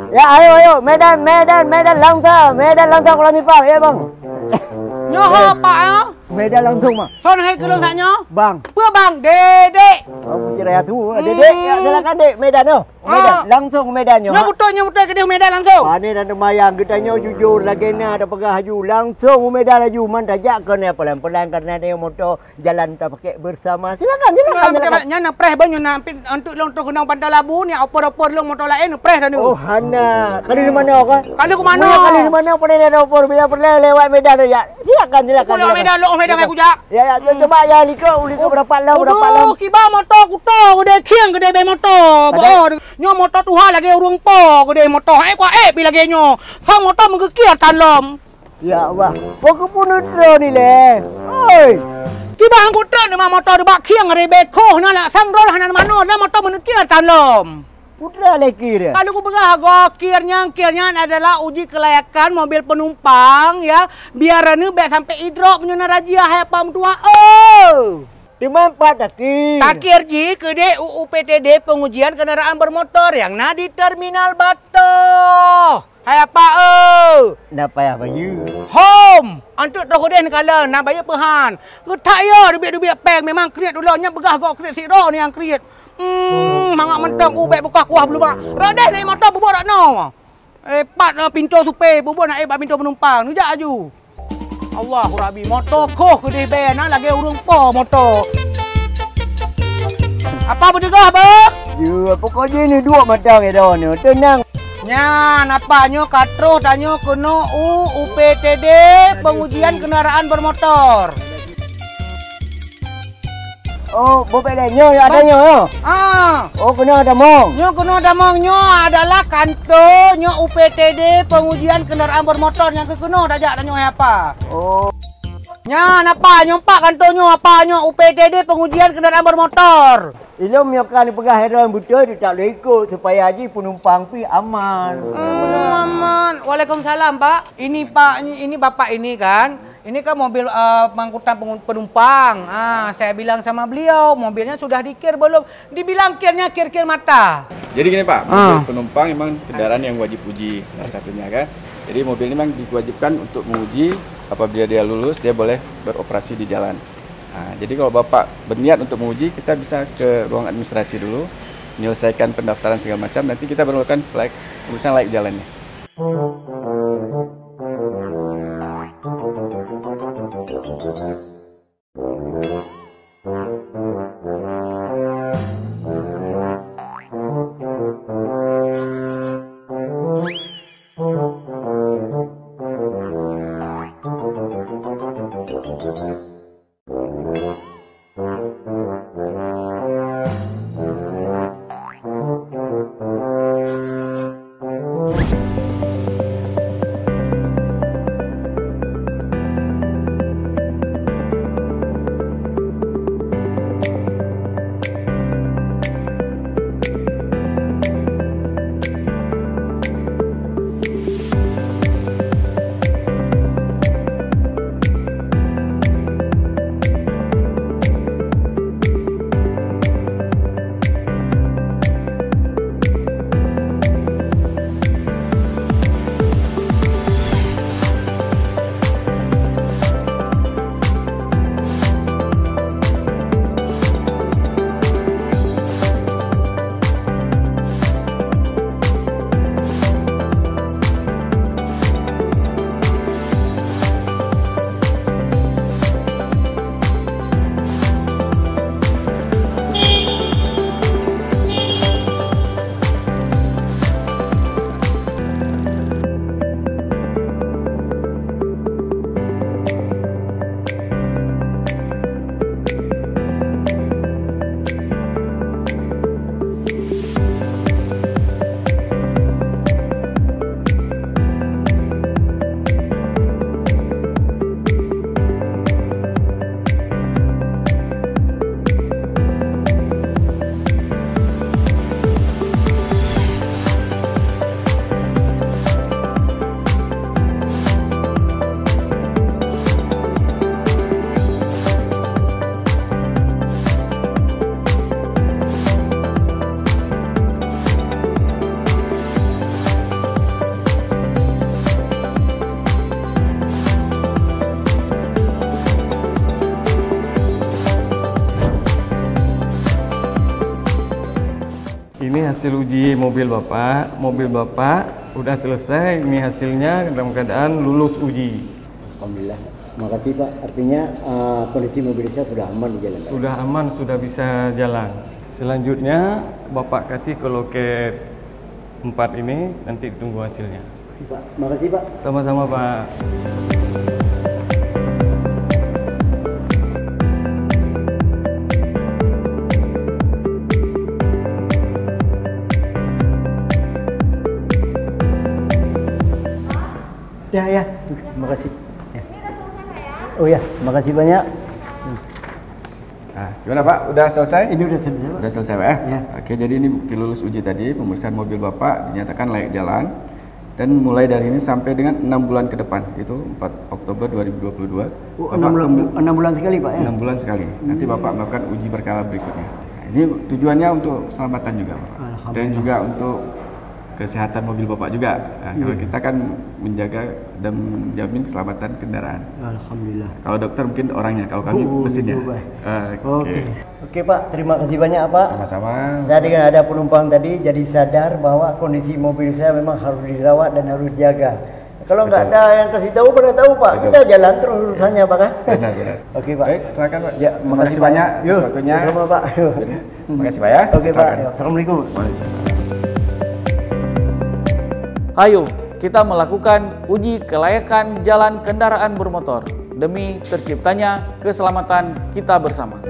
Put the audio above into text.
Ya, ayo. Medan langsung kalau Mipang, ya bang. Nyoho pak ya? Medan langsung mah. Son hai kelong tak nyo? Bang. Apa bang? Dedek. Oh, cerai tu. Dedek, ya silakan dek Medan tu. Medan, langsung Medan nyo. Nyo betul ke dia Medan langsung. Ani dan mayang kita nyo jujur lagi na ada pegah haju langsung Medan laju man tajak ke ni pelan-pelan karena dia motor jalan tak pakai bersama. Silakan. Nya nak preh banyu nak untuk long tu kena pantai labu ni opor-opor long motor lain preh dah ni. Oh hana. Kali di mana kau? Kali ke mana? Kali di mana pada dia opor bila perlu lewat Medan tu ya. Silakan. Lewat Medan aku jak. Ya, coba ya liko berapa lam. Kiba motor kuto gede kiang gede be motor. Bo nyo motor tuha lagi urung po gede motor. Kuat pi lagi nyo. Fa motor mengekiat tanlom. Ya Allah. Pokok pun utro ni le. Oi. Kiba hang kuto ni motor de bak kiang gede beko na lah samrol hanan mano lah motor mengekiat tanlom. Putra leki dia. Kalau aku pegah kirnya adalah uji kelayakan mobil penumpang ya. Biar ni baik sampai idrop punya razia hai pam tua. Oh. Di mana taki? Takir ji kede UPTD pengujian kendaraan bermotor yang na di Terminal Batu. Hai apa Napa ya bayu? Home. Antuk dah kode kala na bayar pehan. Ketak ya duit peng memang kreat dulu nya begah gok kreat siro ni yang kreat. Mangak mentang ubek buka kuah belum mak. Radeh naik motor bubur tak no. Pat pintu supe bubur nak ebak pintu penumpang. Nujak aju. Allahu Rabbi motor koh kedih ben lagi urung po motor. Apa berdegah ba? Ya pokoknya ni dua matang ya dah ni. Tenang. Nya napanya katro tanyo kena UPTD pengujian kendaraan bermotor. Oh, bopek dah nyo ada nyo. Oh, kena ada mong. Nyo adalah kantor nyo UPTD pengujian kendaraan bermotor yang kena dajak nyo apa? Oh. Nya napa nyo pak kantor nyo apa nyo UPTD pengujian kendaraan bermotor. Ilmu yang kan pegah heran betul dia tak boleh ikut supaya haji penumpang pi aman. Aman. Waalaikumsalam, Pak. Ini Pak, ini Bapak ini kan. Ini kan mobil pengangkutan penumpang. Saya bilang sama beliau, mobilnya sudah dikir belum? Dibilang kirnya kir mata. Jadi gini Pak, mobil penumpang memang kendaraan yang wajib uji salah satunya kan. Jadi mobil ini memang diwajibkan untuk menguji apabila dia lulus dia boleh beroperasi di jalan. Jadi kalau Bapak berniat untuk menguji, kita bisa ke ruang administrasi dulu, menyelesaikan pendaftaran segala macam, nanti kita baru akan urusan laik jalannya. hasil uji mobil Bapak. Mobil Bapak udah selesai, ini hasilnya dalam keadaan lulus uji. Alhamdulillah. Makasih Pak. Artinya kondisi mobil saya sudah aman di jalan. Sudah aman, sudah bisa jalan. Selanjutnya Bapak kasih ke loket 4 ini, nanti tunggu hasilnya. Pak, makasih Pak. Sama-sama Pak. Ya, makasih. Ya. Oh ya, makasih banyak. Nah, gimana Pak? Udah selesai? Ini udah selesai Pak. Udah selesai Pak ya? Ya. Oke, jadi ini bukti lulus uji tadi, pemeriksaan mobil Bapak dinyatakan layak jalan. Dan mulai dari ini sampai dengan 6 bulan ke depan, itu 4 Oktober 2022. Oh, 6 bulan sekali Pak ya? 6 bulan sekali. Nanti Bapak melakukan uji berkala berikutnya. Nah, ini tujuannya untuk keselamatan juga Pak. Dan juga untuk kesehatan mobil Bapak juga. Nah, kalau kita kan menjaga dan menjamin keselamatan kendaraan. Alhamdulillah. Kalau dokter mungkin orangnya, kalau kami mesinnya. Oke Pak, terima kasih banyak Pak. Sama-sama. Saya dengan ada penumpang tadi jadi sadar bahwa kondisi mobil saya memang harus dirawat dan harus dijaga. Kalau nggak ada yang kasih tahu, pada tahu Pak. Betul. Kita jalan terus urusannya Pak kan? Benar. Oke Pak. Baik, silakan Pak. Ya, makasih banyak Yuk, waktunya. sama Pak. Yuk. Makasih Pak ya. Oke Pak. Silakan. Assalamualaikum. Ayo, kita melakukan uji kelayakan jalan kendaraan bermotor demi terciptanya keselamatan kita bersama.